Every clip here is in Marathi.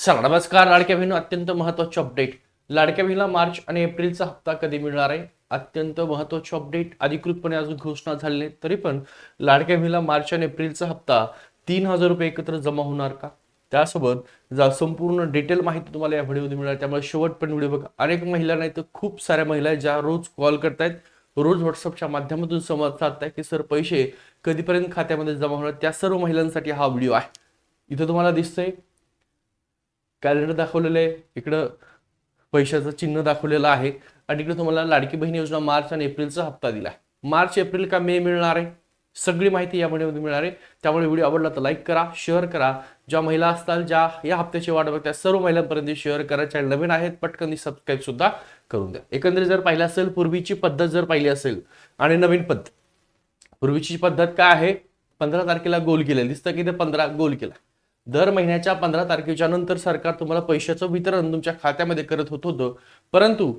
चला नमस्कार. लाडक्या बहिणी अत्यंत महत्त्वाचे अपडेट. लाडक्या बहिणीला मार्च आणि एप्रिलचा हप्ता कधी मिळणार आहे? अत्यंत महत्त्वाचे अपडेट. अधिकृतपणे अजून घोषणा झाली नाही तरी पण लाडक्या बहिणीला मार्च आणि एप्रिलचा हप्ता 3,000 रुपये एकत्र जमा होणार का? त्यासोबत संपूर्ण डिटेल माहिती तुम्हाला या व्हिडिओमध्ये मिळणार, त्यामुळे शेवटपर्यंत व्हिडिओ बघा. अनेक महिला नाही तर खूप साऱ्या महिला आहेत ज्या रोज कॉल करतायत, रोज व्हॉट्सअपच्या माध्यमातून संवाद साधताय की सर पैसे कधीपर्यंत खात्यामध्ये जमा होणार. त्या सर्व महिलांसाठी हा व्हिडिओ आहे. इथं तुम्हाला दिसतंय कॅलेंडर दाखवलेलं आहे, इकडं पैशाचं चिन्ह दाखवलेलं आहे आणि इकडे तुम्हाला लाडकी बहीण योजना मार्च आणि एप्रिलचा हप्ता दिला आहे. मार्च एप्रिल का मे मिळणार आहे सगळी माहिती या व्हिडिओमध्ये मिळणार आहे. त्यामुळे व्हिडिओ आवडला तर लाईक करा, शेअर करा. ज्या महिला असतात ज्या या हप्त्याची वाट बघतात सर्व महिलांपर्यंत शेअर करा. चॅनल नवीन आहेत पटकन सबस्क्राईब सुद्धा करून द्या. एकंदरीत जर पाहिलं असेल, पूर्वीची पद्धत जर पाहिली असेल आणि नवीन पद्धत, पूर्वीची पद्धत काय आहे, 15 तारखेला गोल केलं दिसतं की ते 15 गोल केला. दर महिन्याच्या 15 तारखेच्या नंतर सरकार तुम्हाला पैशाचं वितरण तुमच्या खात्यामध्ये करत होतं. परंतु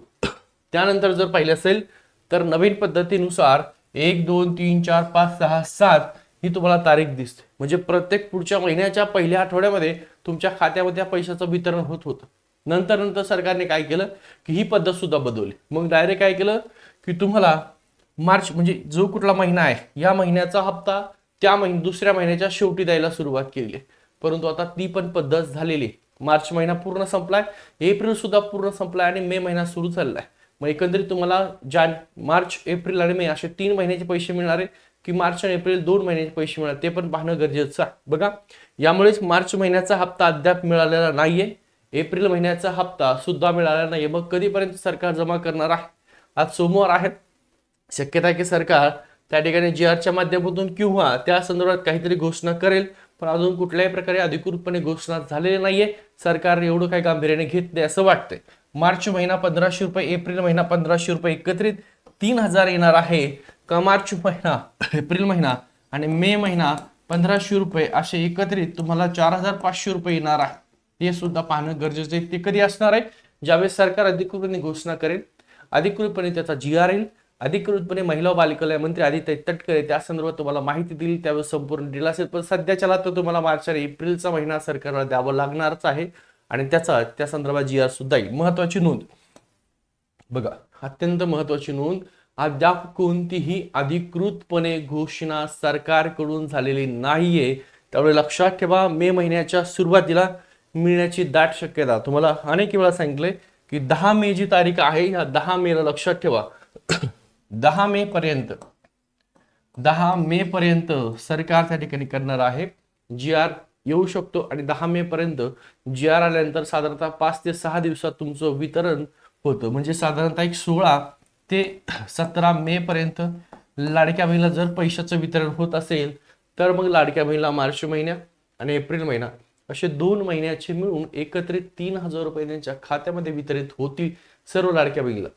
त्यानंतर जर पाहिलं असेल तर नवीन पद्धतीनुसार 1 2 3 4 5 6 7 ही तुम्हाला तारीख दिसते. म्हणजे प्रत्येक पुढच्या महिन्याच्या पहिल्या आठवड्यामध्ये तुमच्या खात्यामध्ये त्या पैशाचं वितरण होत होतं. नंतर सरकारने काय केलं की ही पद्धत सुद्धा बदलली. मग डायरेक्ट काय केलं की तुम्हाला मार्च म्हणजे जो कुठला महिना आहे या महिन्याचा हप्ता त्या दुसऱ्या महिन्याच्या शेवटी द्यायला सुरुवात केली आहे. परंतु आता ती पण पद्धत झालेली. मार्च महिना पूर्ण संपलाय, एप्रिल सुद्धा पूर्ण संपलाय आणि मे महिना सुरू झालेला आहे. मग एकंदरीत तुम्हाला मार्च एप्रिल आणि मे असे 3 महिन्याचे पैसे मिळणार आहे की मार्च आणि एप्रिल 2 महिन्याचे पैसे मिळणार ते पण पाहणं गरजेचं आहे. बघा, यामुळेच मार्च महिन्याचा हप्ता अद्याप मिळालेला नाहीये, एप्रिल महिन्याचा हप्ता सुद्धा मिळालेला नाहीये. मग कधीपर्यंत सरकार जमा करणार आहे? आज सोमवार आहे, शक्यता आहे की सरकार त्या ठिकाणी GRच्या माध्यमातून किंवा त्या संदर्भात काहीतरी घोषणा करेल, पण अजून कुठल्याही प्रकारे अधिकृतपणे घोषणा झालेली नाहीये. सरकार एवढं काही गांभीर्याने घेत नाही असं वाटतंय. मार्च महिना 1500 रुपये, एप्रिल महिना 1500 रुपये, एकत्रित 3,000 येणार आहे का? मार्च महिना, एप्रिल महिना आणि मे महिना 1500 रुपये असे एकत्रित तुम्हाला 4,500 रुपये येणार आहे. ते सुद्धा पाहणं गरजेचं आहे. ते कधी असणार आहे? ज्यावेळेस सरकार अधिकृतपणे घोषणा करेल, अधिकृतपणे त्याचा GR येईल, अधिकृतपणे महिला व बालकल्याण मंत्री आदित्य तटकरे त्या संदर्भात तुम्हाला माहिती दिली, त्यावेळेस संपूर्ण डिटेल असेल. पण सध्याच्याला तर तुम्हाला मार्च आणि एप्रिलचा महिना सरकारला द्यावं लागणारच आहे आणि त्या संदर्भात GR सुद्धा येईल. महत्वाची नोंद बघा, अत्यंत महत्वाची नोंद, अद्याप कोणतीही अधिकृतपणे घोषणा सरकारकडून झालेली नाहीये. त्यामुळे लक्षात ठेवा, मे महिन्याच्या सुरुवातीला मिळण्याची दाट शक्यता. तुम्हाला अनेक वेळा सांगितलंय की 10 मे जी तारीख आहे, या 10 मेला लक्षात ठेवा 10 मे पर्यंत सरकार त्या ठिकाणी करणार आहे. GR येऊ शकतो आणि 10 मे पर्यंत GR आल्यानंतर साधारणतः 5 ते 6 दिवसात तुमचं वितरण होतं. म्हणजे साधारणतः एक 16 ते 17 मे पर्यंत लाडक्या बहिणीला जर पैशाचं वितरण होत असेल तर मग लाडक्या बहिणीला मार्च महिना आणि एप्रिल महिना असे 2 महिन्याचे मिळून एकत्रित 3,000 रुपये त्यांच्या खात्यामध्ये वितरित होतील सर्व लाडक्या बहिणीला.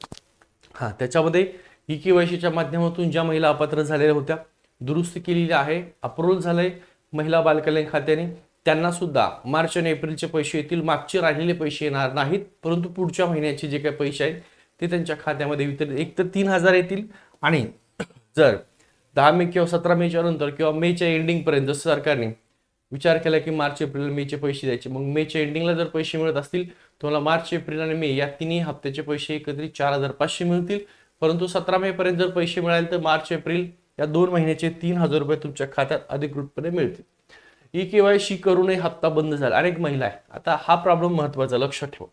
त्याच्यामध्ये EKYCच्या माध्यमातून ज्या महिला अपात्र झालेल्या होत्या, दुरुस्ती केलेली आहे, अप्रूव्हल झालंय महिला बालकल्याण खात्याने, त्यांना सुद्धा मार्च आणि एप्रिलचे पैसे येतील. मागचे राहिलेले पैसे येणार नाहीत, परंतु पुढच्या महिन्याचे जे काही पैसे आहेत ते त्यांच्या खात्यामध्ये वितरित एक तर 3,000 येतील. आणि जर 10 मे किंवा 17 मेच्या नंतर किंवा मेच्या एंडिंग पर्यंत जसं सरकारने विचार केला की मार्च एप्रिल मेचे पैसे द्यायचे, मग मेच्या एंडिंगला जर पैसे मिळत असतील तुम्हाला मार्च एप्रिल आणि मे या तिन्ही हप्त्याचे पैसे एकत्रित 4,500 मिळतील. परंतु 17 मे पर्यंत जर पैसे मिळाले तर मार्च एप्रिल या 2 महिन्याचे 3,000 रुपये तुमच्या खात्यात अधिकृतपणे मिळतील. EKYC करूनही हप्ता बंद झाला. अनेक महिला आहे, आता हा प्रॉब्लेम महत्वाचा लक्षात ठेवा.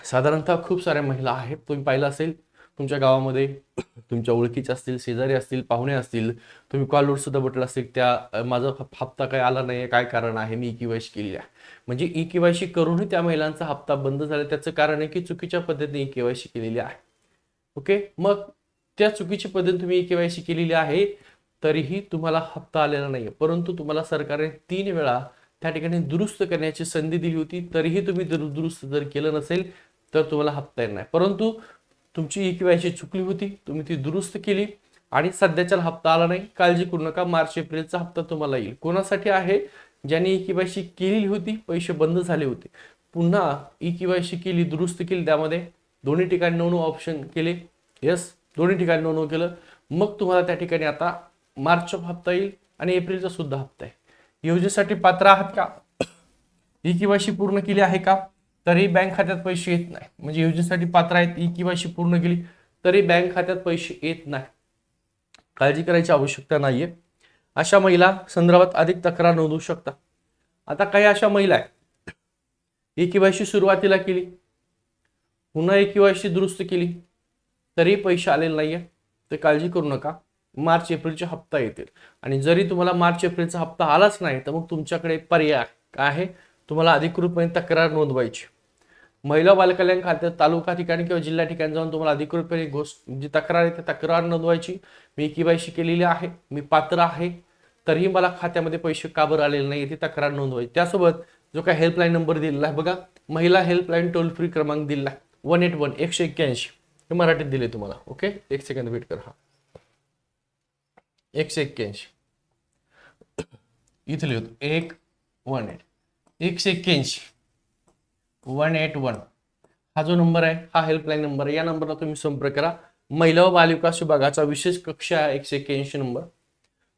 साधारणतः खूप साऱ्या महिला आहेत, तुम्ही पाहिलं असेल तुमच्या गावामध्ये, तुमच्या ओळखीचे असतील, शेजारी असतील, पाहुणे असतील, तुम्ही कॉलवर सुद्धा बटला असेल त्या माझा हप्ता काय आला नाही, काय कारण आहे, मी EKYC केलेली आहे. म्हणजे EKYC करूनही त्या महिलांचा हप्ता बंद झाला. त्याचं कारण आहे की चुकीच्या पद्धतीने EKYC केलेली आहे. ओके, मग त्या चुकीची पद्धत तुम्ही EKYC केलेली आहे तरीही तुम्हाला हप्ता आलेला नाही. परंतु तुम्हाला सरकारने 3 वेळा त्या ठिकाणी दुरुस्त करण्याची संधी दिली होती, तरीही तुम्ही दुरुस्त जर केलं नसेल तर तुम्हाला हप्ता येणार नाही. परंतु तुमची EKYC चुकली होती, तुम्ही ती दुरुस्त केली आणि सध्याच्या हप्ता आला नाही. काळजी करू नका, मार्च एप्रिलचा हप्ता तुम्हाला येईल. कोणासाठी आहे? ज्यांनी EKYC केलेली होती, पैसे बंद झाले होते, पुन्हा EKYC केली, दुरुस्त केली, त्यामध्ये दोन्ही ठिकाणी नो ऑप्शन केले, यस दोन्ही ठिकाणी नो केलं, मग तुम्हाला त्या ठिकाणी आता मार्चचा हप्ता येईल आणि एप्रिलचा सुद्धा हप्ता आहे. योजनेसाठी पात्र आहात का? ई केवायसी पूर्ण केली आहे का, तरी बँक खात्यात पैसे येत नाही. म्हणजे योजनेसाठी पात्र आहेत, ई केवायसी पूर्ण केली तरी बँक खात्यात पैसे येत नाही. काळजी करायची आवश्यकता नाहीये. अशा महिला संदर्भात अधिक तक्रार नोंदवू शकता. आता काही अशा महिला आहेत, ई केवायसी सुरुवातीला केली, पुन्हा ई केवायसी दुरुस्त केली, तरी पैसे आलेले नाहीये. तर काळजी करू नका. मार्च एप्रिलचे हप्ता येतील आणि जरी तुम्हाला मार्च एप्रिलचा हप्ता आलाच नाही तर मग तुमच्याकडे पर्याय काय आहे, तुम्हाला अधिकृतपणे तक्रार नोंदवायची. महिला बालकल्याण खात्यात तालुका ठिकाणी किंवा जिल्हा ठिकाणी जाऊन तुम्हाला अधिकृतपणे जी तक्रार आहे ती तक्रार नोंदवायची. मी केवायसी केलेली आहे, मी पात्र आहे, तरीही मला खात्यामध्ये पैसे का बरं आलेले नाही ती तक्रार नोंदवायची. त्यासोबत जो काही हेल्पलाईन नंबर दिलेला आहे बघा, महिला हेल्पलाईन टोल फ्री क्रमांक दिलेला आहे 181 181, हे मराठीत दिले तुम्हाला. ओके, एक सेकंद वेट कर. हा 181 इथे लिहितो 118 181 181 हा जो नंबर आहे हा हेल्पलाईन नंबर आहे. या नंबरला तुम्ही संपर्क करा. महिला व बालविकास विभागाचा विशेष कक्ष आहे 181 नंबर.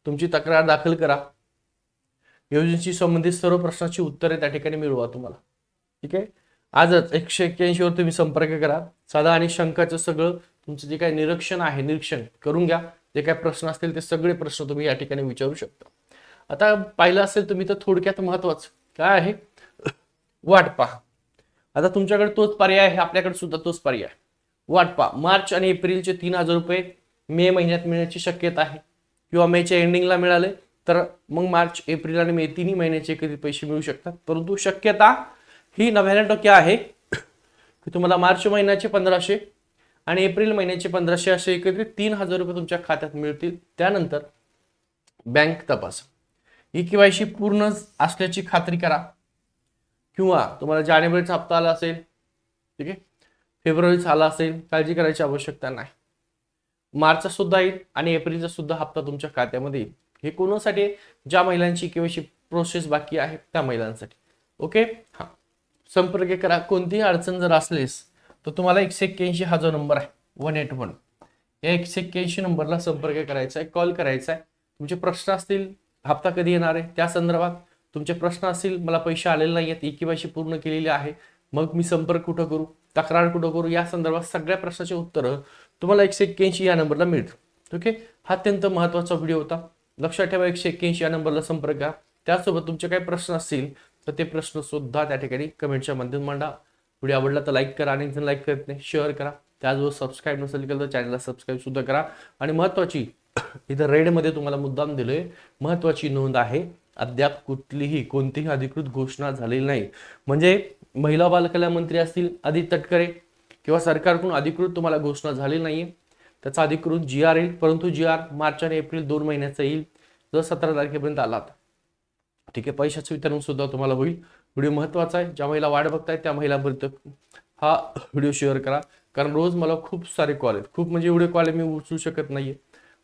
तुमची तक्रार दाखल करा. योजनेशी संबंधित सर्व प्रश्नांची उत्तरे त्या ठिकाणी मिळवा तुम्हाला. ठीक आहे, आजच 181 वर तुम्ही संपर्क करा. साधा आणि शंकाचं सगळं तुमचं जे काही निरीक्षण करून घ्या. जे काही प्रश्न असतील ते सगळे प्रश्न तुम्ही या ठिकाणी विचारू शकता. आता पाहिलं असेल तुम्ही तर थोडक्यात महत्वाचं काय आहे, वाट पहा. आता तुमच्याकडे तोच पर्याय आहे, आपल्याकडे सुद्धा तोच पर्याय. वाट पहा. मार्च आणि एप्रिलचे 3,000 रुपये मे महिन्यात मिळण्याची शक्यता आहे किंवा मेच्या एंडिंगला मिळाले तर मग मार्च एप्रिल आणि मे तिन्ही महिन्याचे एकत्रित पैसे मिळू शकतात. परंतु शक्यता ही 99% आहे की तुम्हाला मार्च महिन्याचे 1,500 आणि एप्रिल महिन्याचे 1,500 असे एकत्रित 3,000 रुपये तुमच्या खात्यात मिळतील. त्यानंतर बँक तपास, ई केवायसी पूर्ण असल्याची खात्री करा. किंवा तुम्हाला जानेवारीचा हप्ता आला असेल, ठीक आहे, फेब्रुवारीचा आला असेल, काळजी करायची आवश्यकता नाही. मार्चचा सुद्धा येईल आणि एप्रिलचा सुद्धा हप्ता तुमच्या खात्यामध्ये येईल. हे कोणासाठी, ज्या महिलांची केवायसी प्रोसेस बाकी आहे त्या महिलांसाठी. ओके, हा संपर्क करा. कोणतीही अडचण जर असलेस तर तुम्हाला 181 हा जो नंबर आहे 181 या 181 नंबरला संपर्क करायचा आहे, कॉल करायचा आहे. तुमचे प्रश्न असतील, हप्ता कधी येणार आहे त्या संदर्भात तुमचे प्रश्न असतील, मला पैसे आलेले नाही आहेत, ई केवायसी पूर्ण केलेली आहे, मग मी संपर्क कुठं करू, तक्रार कुठं करू, या संदर्भात सगळ्या प्रश्नाचे उत्तर तुम्हाला 181 या नंबरला मिळतं. ओके, हा अत्यंत महत्त्वाचा व्हिडिओ होता. लक्षात ठेवा, 181 या नंबरला संपर्क करा. त्यासोबत तुमचे काही प्रश्न असतील तर ते प्रश्न सुद्धा त्या ठिकाणी कमेंटच्या माध्यमातून मांडा. व्हिडिओ आवडला तर लाईक करा, आणि जर लाईक करत नाही शेअर करा. त्याचबरोबर सबस्क्राईब नसेल केलं तर चॅनलला सबस्क्राईब सुद्धा करा. आणि महत्त्वाची इथं रेडमध्ये तुम्हाला मुद्दाम दिलोय, महत्त्वाची नोंद आहे, अद्याप कोणतीही अधिकृत घोषणा झालेली नाही. म्हणजे महिला बालकल्याण मंत्री असतील आदित्य तटकरे किंवा सरकारकडून अधिकृत तुम्हाला घोषणा झालेली नाहीये. त्याचा अधिकृत GR येईल, परंतु GR मार्च आणि एप्रिल 2 महिन्याचा येईल, जर 17 तारखेपर्यंत आला तर. ठीक आहे, पैशाचं वितरण सुद्धा तुम्हाला होईल. व्हिडिओ महत्त्वाचा आहे, ज्या महिला वाट बघतायत त्या महिलांपर्यंत हा व्हिडिओ शेअर करा. कारण रोज मला खूप सारे कॉल आहेत, खूप म्हणजे एवढे कॉल मी उचलू शकत नाहीये.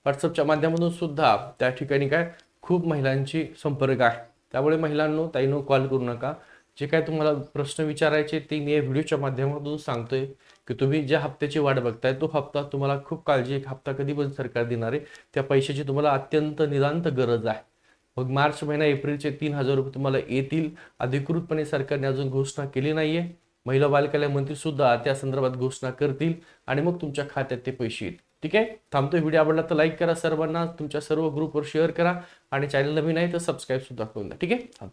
व्हॉट्सअपच्या माध्यमातून सुद्धा त्या ठिकाणी काय खूप महिलांची संपर्क आहे. त्यामुळे महिलांनो, ताईंनो कॉल करू नका. जे काय तुम्हाला प्रश्न विचारायचे ते मी या व्हिडिओच्या माध्यमातून सांगतोय की तुम्ही ज्या हप्त्याची वाट बघताय तो हप्ता तुम्हाला खूप काळजी, एक हप्ता कधी पण सरकार देणार आहे, त्या पैशाची तुम्हाला अत्यंत नितांत गरज आहे. मग मार्च महिना एप्रिलचे 3,000 रुपये तुम्हाला येतील. अधिकृतपणे सरकारने अजून घोषणा केली नाहीये. महिला बालकल्याण मंत्री सुद्धा त्या संदर्भात घोषणा करतील आणि मग तुमच्या खात्यात ते पैसे येतील. ठीक आहे, थांबतोय. व्हिडिओ आवडला तर लाईक करा, सर्वांना तुमच्या सर्व ग्रुपवर शेअर करा आणि चॅनल नवीन आहे तर सबस्क्राईब सुद्धा करून द्या. ठीक आहे.